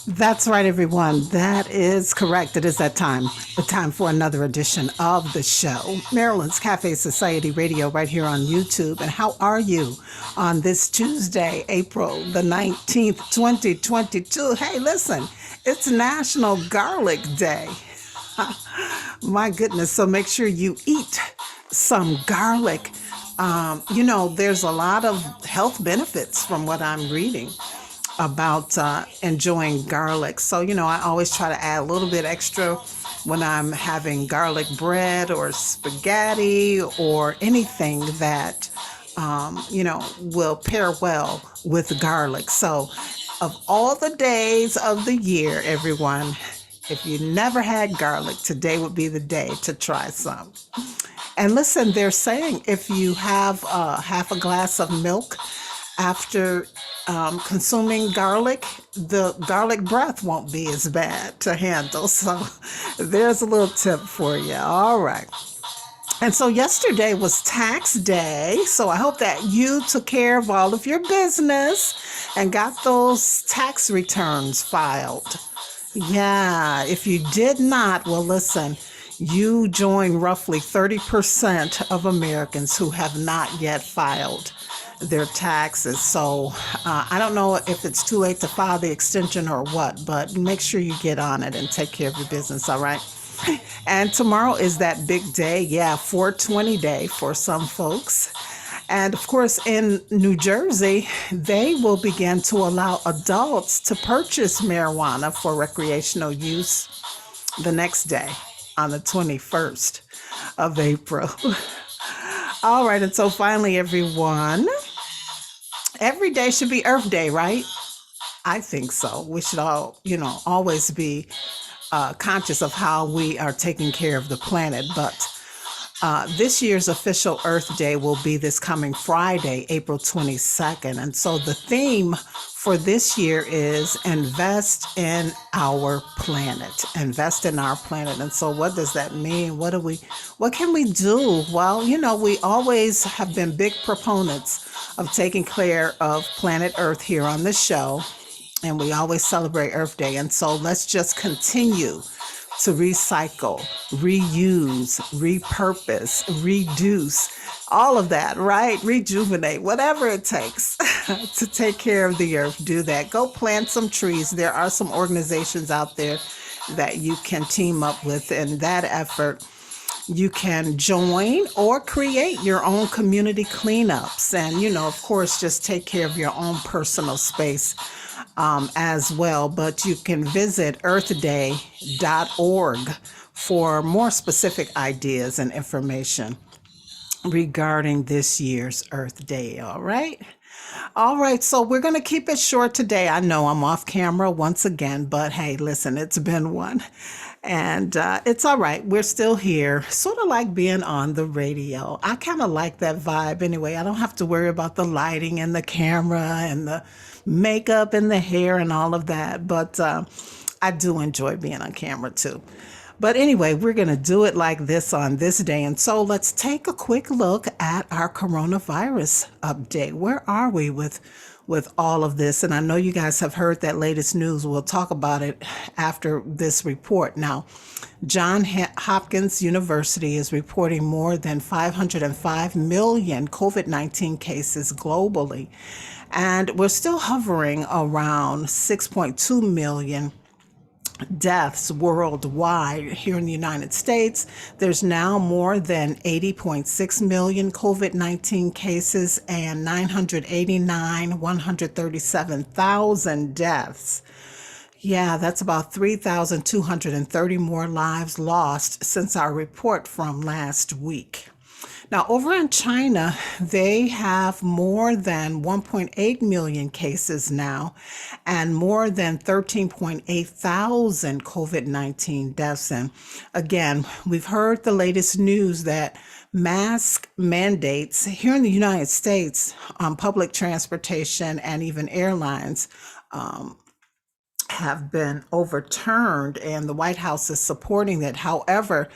That's right, everyone. That is correct. It is that time. The time for another edition of the show. Maryland's Cafe Society Radio right here on YouTube. And how are you on this Tuesday, April the 19th, 2022? Hey, listen, it's National Garlic Day. My goodness. So make sure you eat some garlic. There's a lot of health benefits from what I'm reading about enjoying garlic. So, I always try to add a little bit extra when I'm having garlic bread or spaghetti or anything that, will pair well with garlic. So, of all the days of the year, everyone, if you never had garlic, today would be the day to try some. And listen, they're saying if you have half a glass of milk after consuming garlic, the garlic breath won't be as bad to handle. So there's a little tip for you. All right. And so yesterday was tax day. So I hope that you took care of all of your business and got those tax returns filed. Yeah, if you did not, well, listen, you join roughly 30% of Americans who have not yet filed their taxes. So I don't know if it's too late to file the extension or what, but make sure you get on it and take care of your business, all right? And tomorrow is that big day, 420 day for some folks. And of course, in New Jersey, they will begin to allow adults to purchase marijuana for recreational use the next day on the 21st of April. All right. And so finally, everyone, every day should be Earth Day, right? I think so. We should all, always be conscious of how we are taking care of the planet. But this year's official Earth Day will be this coming Friday, April 22nd. And so the theme for this year is invest in our planet. Invest in our planet. And so what does that mean? What can we do? Well, we always have been big proponents of taking care of planet Earth here on the show. And we always celebrate Earth Day. And so let's just continue to recycle, reuse, repurpose, reduce, all of that, right? Rejuvenate, whatever it takes to take care of the earth. Do that. Go plant some trees. There are some organizations out there that you can team up with in that effort. You can join or create your own community cleanups. And, of course, just take care of your own personal space as well. But you can visit earthday.org for more specific ideas and information regarding this year's Earth Day. All right. All right. So we're going to keep it short today. I know I'm off camera once again, but hey, listen, it's been one. And it's all right. We're still here, sort of like being on the radio. I kind of like that vibe anyway. I don't have to worry about the lighting and the camera and the makeup and the hair and all of that. But I do enjoy being on camera too. But anyway, we're going to do it like this on this day. And so let's take a quick look at our coronavirus update. Where are we with all of this? And I know you guys have heard that latest news. We'll talk about it after this report. Now, Johns Hopkins University is reporting more than 505 million COVID-19 cases globally. And we're still hovering around 6.2 million deaths worldwide. Here in the United States, there's now more than 80.6 million COVID-19 cases and 137,000 deaths. Yeah, that's about 3,230 more lives lost since our report from last week. Now, over in China, they have more than 1.8 million cases now and more than 13.8 thousand COVID-19 deaths. And again, we've heard the latest news that mask mandates here in the United States on public transportation and even airlines have been overturned, and the White House is supporting that. However,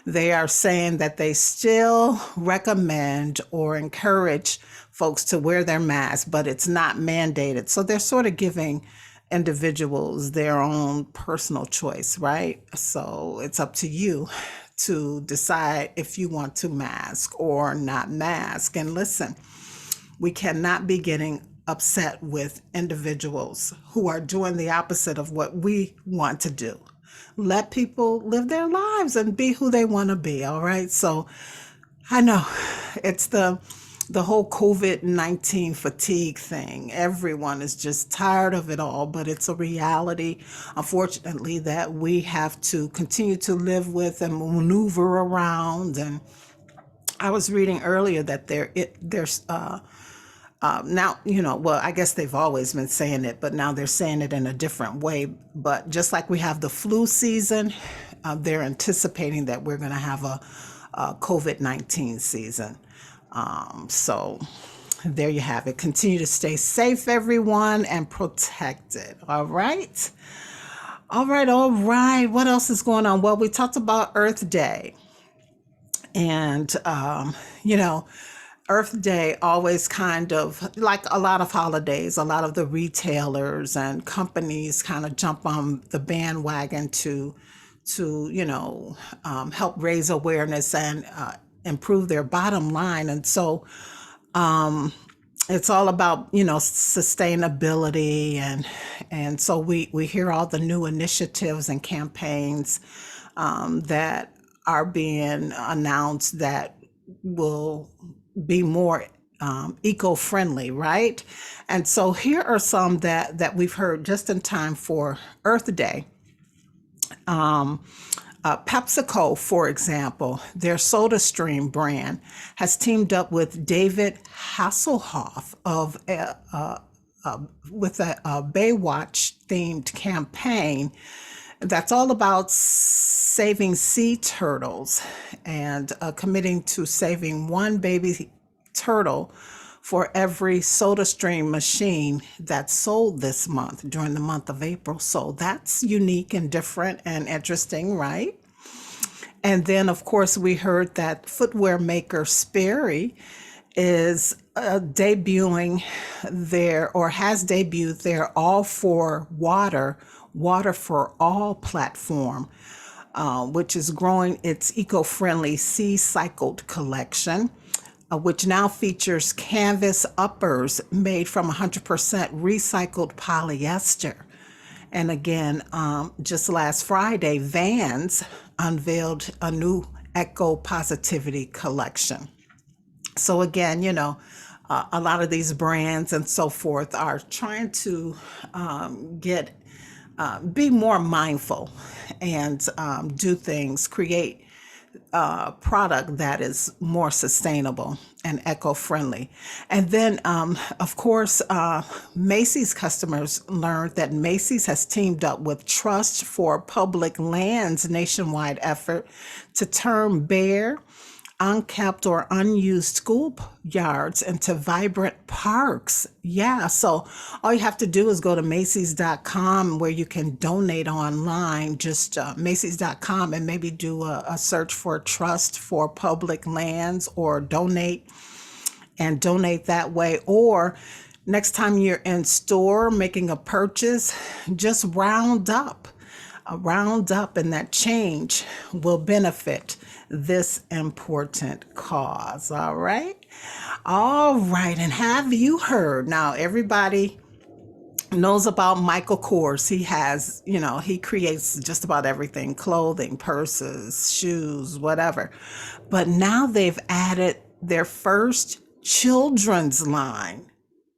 they are saying that they still recommend or encourage folks to wear their masks, but it's not mandated. So they're sort of giving individuals their own personal choice, right? So it's up to you to decide if you want to mask or not mask. And listen, we cannot be getting upset with individuals who are doing the opposite of what we want to do. Let people live their lives and be who they want to be, all right? So I know it's the whole COVID-19 fatigue thing. Everyone is just tired of it all, but it's a reality, unfortunately, that we have to continue to live with and maneuver around. And I was reading earlier that there's now, well, I guess they've always been saying it, but now they're saying it in a different way. But just like we have the flu season, they're anticipating that we're going to have a COVID-19 season. So there you have it. Continue to stay safe, everyone, and protected. All right. All right. All right. What else is going on? Well, we talked about Earth Day. And, Earth Day always kind of like a lot of holidays, a lot of the retailers and companies kind of jump on the bandwagon to help raise awareness and improve their bottom line. And so it's all about, sustainability. And so we hear all the new initiatives and campaigns that are being announced that will be more eco-friendly, right? And so here are some that we've heard just in time for Earth Day. PepsiCo, for example, their SodaStream brand has teamed up with David Hasselhoff with a Baywatch-themed campaign that's all about saving sea turtles and committing to saving one baby turtle for every SodaStream machine that's sold this month during the month of April. So that's unique and different and interesting, right? And then, of course, we heard that footwear maker Sperry is debuting has debuted their All for Water for All platform, which is growing its eco-friendly Sea Cycled collection, which now features canvas uppers made from 100% recycled polyester. And again, just last Friday, Vans unveiled a new Eco Positivity collection. So again, a lot of these brands and so forth are trying to be more mindful and do things, create product that is more sustainable and eco-friendly. And then, of course, Macys customers learned that Macys has teamed up with Trust for Public Lands nationwide effort to turn bare, unkept or unused school yards into vibrant parks. Yeah, so all you have to do is go to Macys.com where you can donate online, just Macys.com, and maybe do a search for Trust for Public Lands or donate that way. Or next time you're in store making a purchase, just round up, and that change will benefit this important cause. All right. And have you heard? Now, everybody knows about Michael Kors. He has, he creates just about everything: clothing, purses, shoes, whatever. But now they've added their first children's line.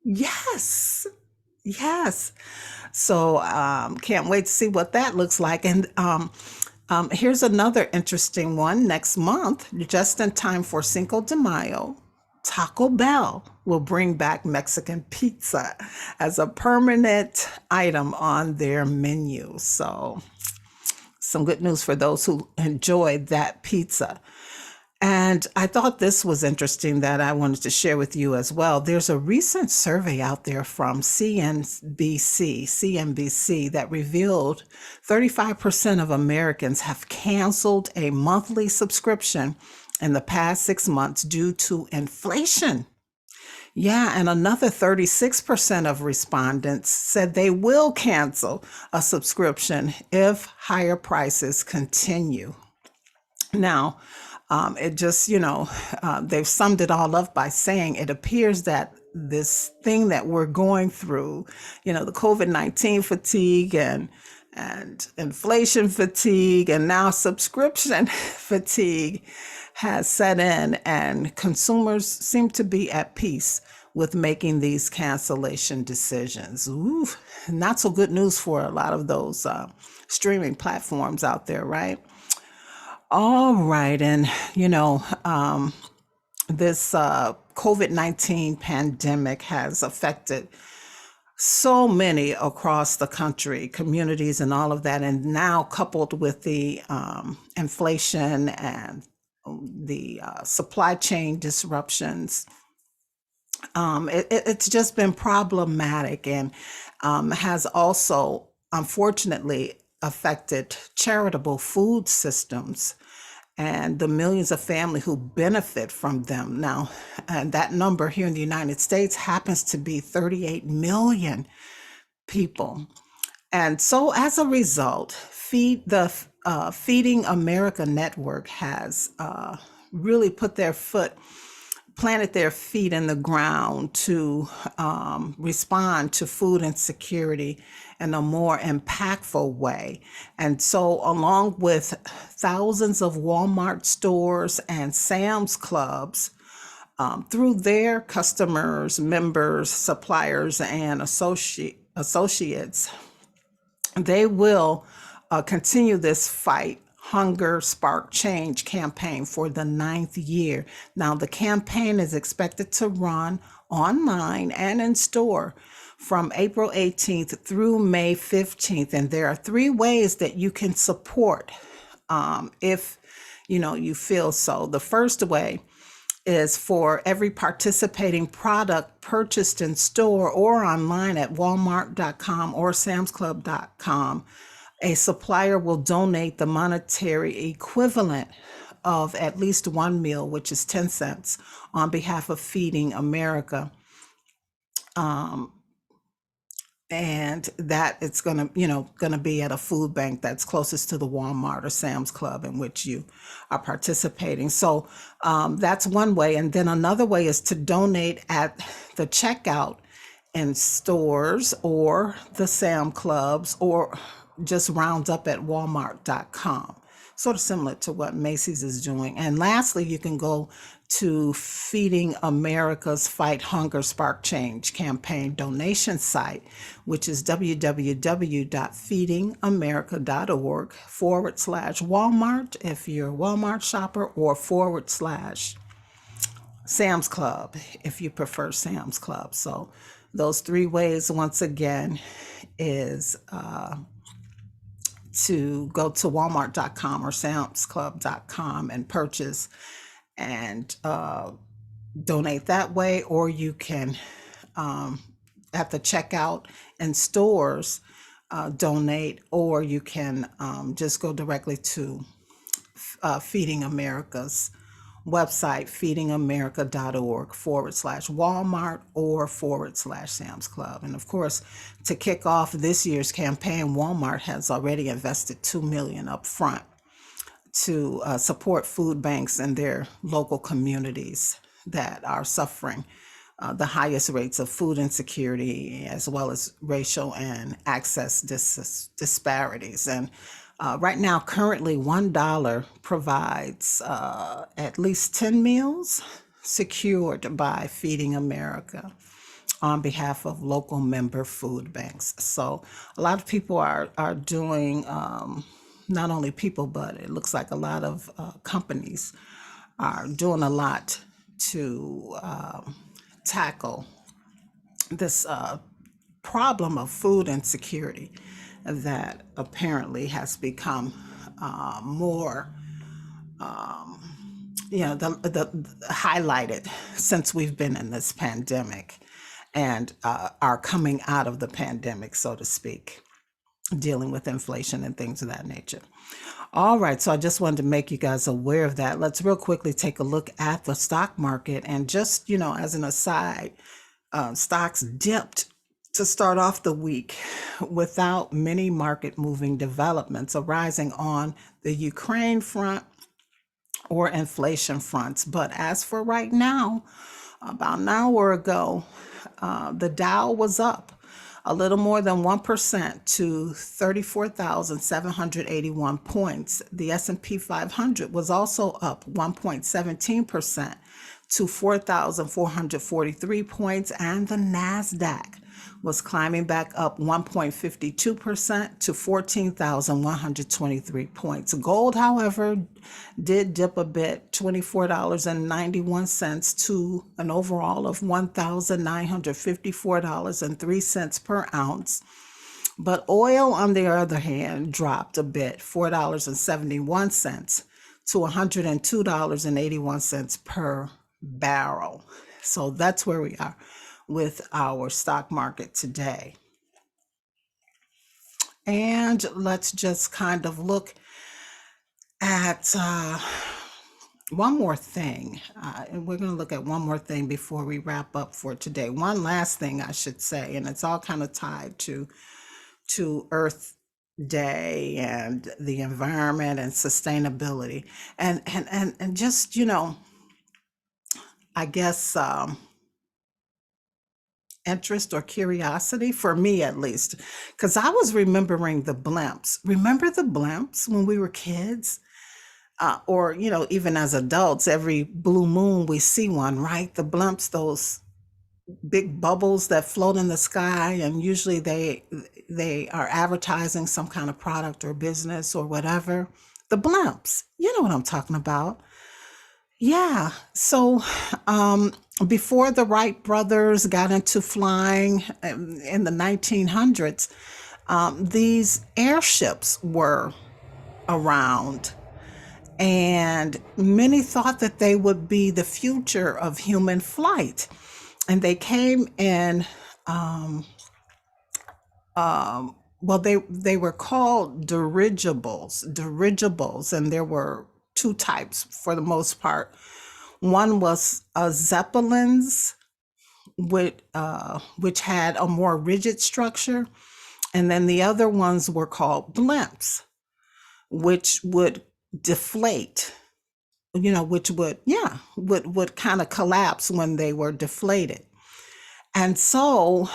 Yes. So can't wait to see what that looks like. And here's another interesting one. Next month, just in time for Cinco de Mayo, Taco Bell will bring back Mexican pizza as a permanent item on their menu. So some good news for those who enjoy that pizza. And I thought this was interesting that I wanted to share with you as well. There's a recent survey out there from CNBC that revealed 35% of Americans have canceled a monthly subscription in the past 6 months due to inflation. Yeah, and another 36% of respondents said they will cancel a subscription if higher prices continue. Now, it just, they've summed it all up by saying it appears that this thing that we're going through, the COVID-19 fatigue and inflation fatigue and now subscription fatigue has set in, and consumers seem to be at peace with making these cancellation decisions. Ooh, not so good news for a lot of those streaming platforms out there, right? All right. And, this COVID-19 pandemic has affected so many across the country, communities, and all of that. And now, coupled with the inflation and the supply chain disruptions, it's just been problematic, and has also, unfortunately, affected charitable food systems and the millions of families who benefit from them. Now, and that number here in the United States happens to be 38 million people. And so as a result, Feeding America Network has really planted their feet in the ground to respond to food insecurity in a more impactful way. And so, along with thousands of Walmart stores and Sam's Clubs, through their customers, members, suppliers, and associates, they will continue this fight Hunger Spark Change campaign for the 9th year. Now, the campaign is expected to run online and in store from April 18th through May 15th. And there are 3 ways that you can support if you feel so. The first way is for every participating product purchased in store or online at walmart.com or samsclub.com. A supplier will donate the monetary equivalent of at least one meal, which is 10 cents, on behalf of Feeding America. And that it's going to be at a food bank that's closest to the Walmart or Sam's Club in which you are participating. So that's one way. And then another way is to donate at the checkout in stores or the Sam Clubs, or just round up at walmart.com, sort of similar to what Macys is doing. And lastly, you can go to Feeding America's Fight Hunger Spark Change campaign donation site, which is www.feedingamerica.org/Walmart if you're a Walmart shopper, or /Sam's Club if you prefer Sam's Club. So those 3 ways, once again, is to go to walmart.com or samsclub.com and purchase and donate that way, or you can at the checkout in stores donate, or you can just go directly to Feeding America's website, feedingamerica.org/Walmart or /Sam's Club. And of course, to kick off this year's campaign, Walmart has already invested $2 million up front to support food banks in their local communities that are suffering the highest rates of food insecurity, as well as racial and access disparities. And right now, currently, $1 provides at least 10 meals secured by Feeding America on behalf of local member food banks. So a lot of people are doing, not only people, but it looks like a lot of companies are doing a lot to tackle this problem of food insecurity that apparently has become more highlighted since we've been in this pandemic and are coming out of the pandemic, so to speak. dealing with inflation and things of that nature. All right, so I just wanted to make you guys aware of that. Let's real quickly take a look at the stock market. And just, as an aside, stocks dipped to start off the week without many market moving developments arising on the Ukraine front or inflation fronts. But as for right now, about an hour ago, the Dow was up a little more than 1% to 34,781 points. The S&P 500 was also up 1.17% to 4,443 points, and the NASDAQ was climbing back up 1.52% to 14,123 points. Gold, however, did dip a bit, $24.91 to an overall of $1,954.03 per ounce. But oil, on the other hand, dropped a bit, $4.71 to $102.81 per barrel. So that's where we are with our stock market today. And let's just kind of look at one more thing. And we're going to look at one more thing before we wrap up for today. One last thing, I should say, and it's all kind of tied to Earth Day and the environment and sustainability. And just, I guess, interest or curiosity for me at least, because I was remembering the blimps. Remember the blimps when we were kids? Or, even as adults, every blue moon we see one, right? The blimps, those big bubbles that float in the sky, and usually they are advertising some kind of product or business or whatever. The blimps, you know what I'm talking about. Yeah. So before the Wright brothers got into flying in the 1900s, these airships were around, and many thought that they would be the future of human flight. And they came in, well, they were called dirigibles, and there were two types for the most part. One was zeppelins, which had a more rigid structure, and then the other ones were called blimps, which would deflate, which would kind of collapse when they were deflated. And so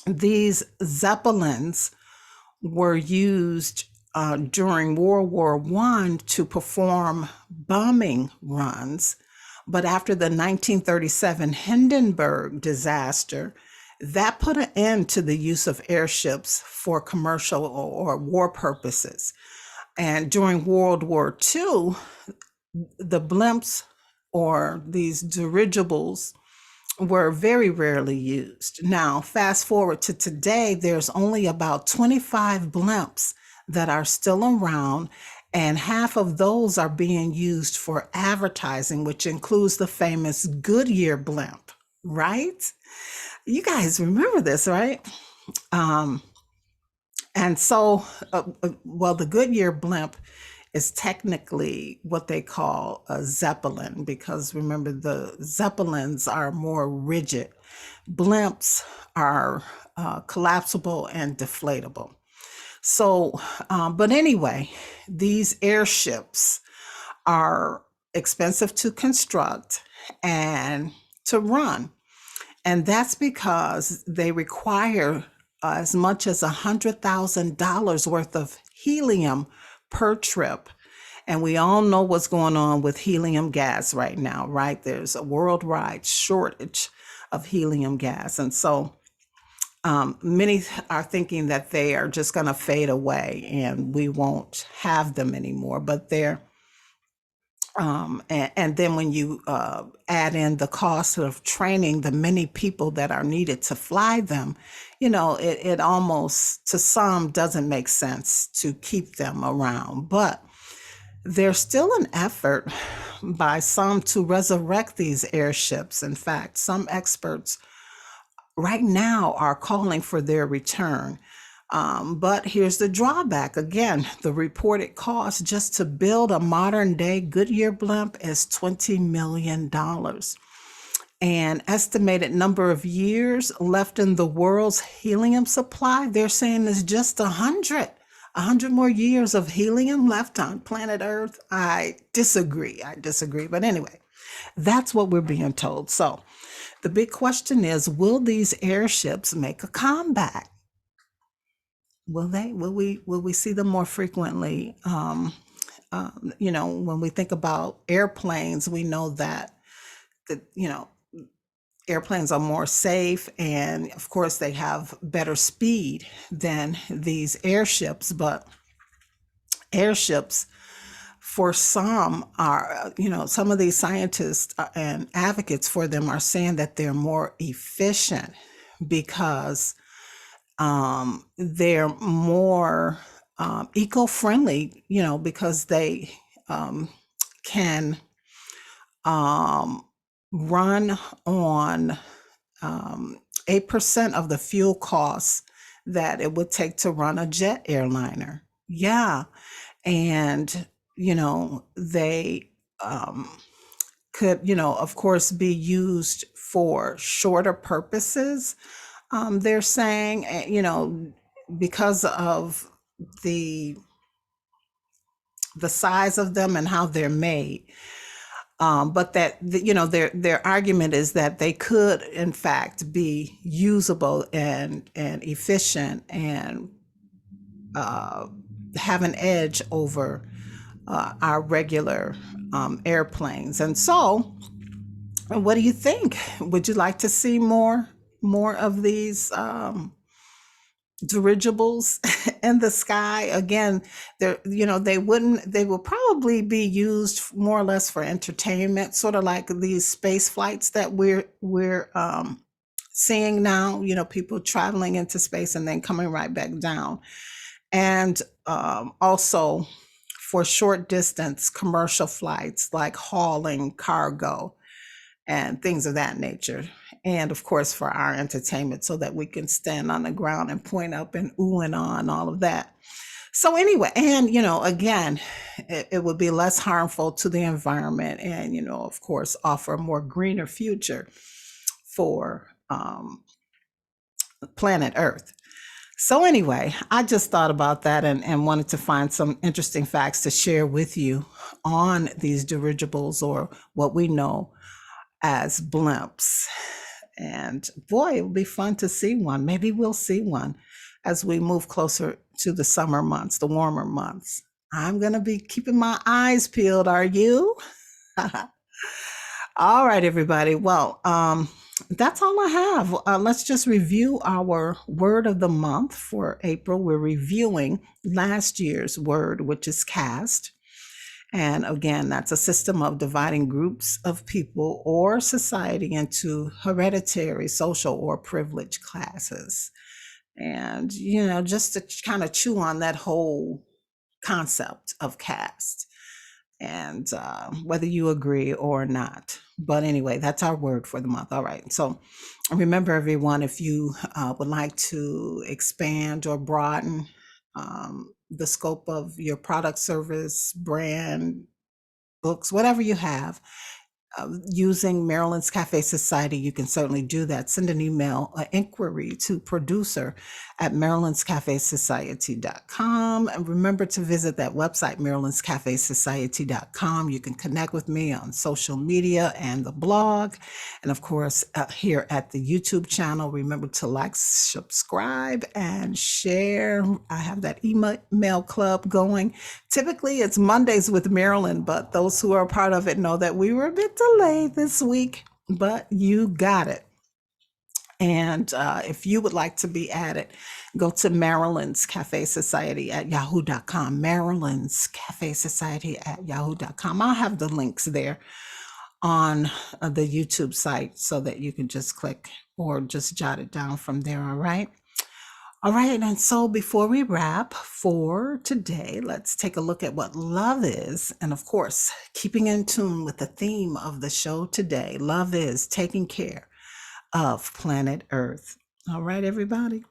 these zeppelins were used during World War I to perform bombing runs. But after the 1937 Hindenburg disaster, that put an end to the use of airships for commercial or war purposes. And during World War II, the blimps or these dirigibles were very rarely used. Now, fast forward to today, there's only about 25 blimps that are still around, and half of those are being used for advertising, which includes the famous Goodyear blimp, right? You guys remember this, right? And so, the Goodyear blimp is technically what they call a Zeppelin, because remember, the Zeppelins are more rigid. Blimps are collapsible and deflatable. So, but anyway, these airships are expensive to construct and to run. And that's because they require as much as $100,000 worth of helium per trip. And we all know what's going on with helium gas right now, right? There's a worldwide shortage of helium gas. And so many are thinking that they are just going to fade away and we won't have them anymore. But they're and then when you add in the cost of training the many people that are needed to fly them, it almost, to some, doesn't make sense to keep them around. But there's still an effort by some to resurrect these airships. In fact, some experts right now are calling for their return. But here's the drawback. Again, the reported cost just to build a modern day Goodyear blimp is $20 million. And estimated number of years left in the world's helium supply, they're saying is just 100 more years of helium left on planet Earth. I disagree. But anyway, that's what we're being told. So the big question is, will these airships make a comeback? Will they? Will we see them more frequently? When we think about airplanes, we know that airplanes are more safe, and of course they have better speed than these airships. But airships, for some, are some of these scientists and advocates for them are saying that they're more efficient because they're more eco-friendly, because they can run on 8% of the fuel costs that it would take to run a jet airliner. Yeah. And, they could, of course, be used for shorter purposes. They're saying, because of the size of them and how they're made. But that, their argument is that they could, in fact, be usable and efficient and have an edge over our regular airplanes. And so, what do you think? Would you like to see more of these dirigibles in the sky? Again, they will probably be used more or less for entertainment, sort of like these space flights that we're seeing now, people traveling into space and then coming right back down. And also for short distance commercial flights, like hauling cargo and things of that nature. And of course, for our entertainment, so that we can stand on the ground and point up and ooh and ah and all of that. So anyway, and again, it would be less harmful to the environment, and of course, offer a more greener future for planet Earth. So anyway, I just thought about that and wanted to find some interesting facts to share with you on these dirigibles, or what we know as blimps. And boy, it would be fun to see one. Maybe we'll see one as we move closer to the summer months, the warmer months. I'm going to be keeping my eyes peeled. Are you? All right, everybody. Well, that's all I have. Let's just review our word of the month for April. We're reviewing last year's word, which is caste. And again, that's a system of dividing groups of people or society into hereditary, social, or privileged classes. And, just to kind of chew on that whole concept of caste, and whether you agree or not. But anyway, that's our word for the month. All right. So remember, everyone, if you would like to expand or broaden the scope of your product, service, brand, books, whatever you have, using Marilyn's Cafe Society, you can certainly do that. Send an email, inquiry to producer@Maryland'sCafeSociety.com. And remember to visit that website, Maryland'sCafeSociety.com. You can connect with me on social media and the blog. And of course, here at the YouTube channel, remember to like, subscribe, and share. I have that email club going. Typically, it's Mondays with Marilyn, but those who are a part of it know that we were a bit delayed this week, but you got it. And if you would like to be added, go to Marilyn's Cafe Society at yahoo.com. Marilyn's Cafe Society at yahoo.com. I'll have the links there on the YouTube site so that you can just click or just jot it down from there. All right. All right. And so before we wrap for today, let's take a look at what love is. And of course, keeping in tune with the theme of the show today, love is taking care of planet Earth. All right, everybody.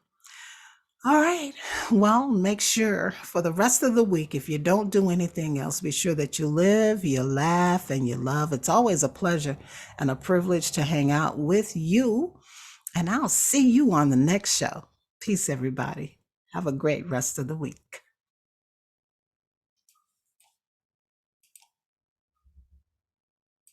All right. Well, make sure for the rest of the week, if you don't do anything else, be sure that you live, you laugh, and you love. It's always a pleasure and a privilege to hang out with you. And I'll see you on the next show. Peace, everybody. Have a great rest of the week.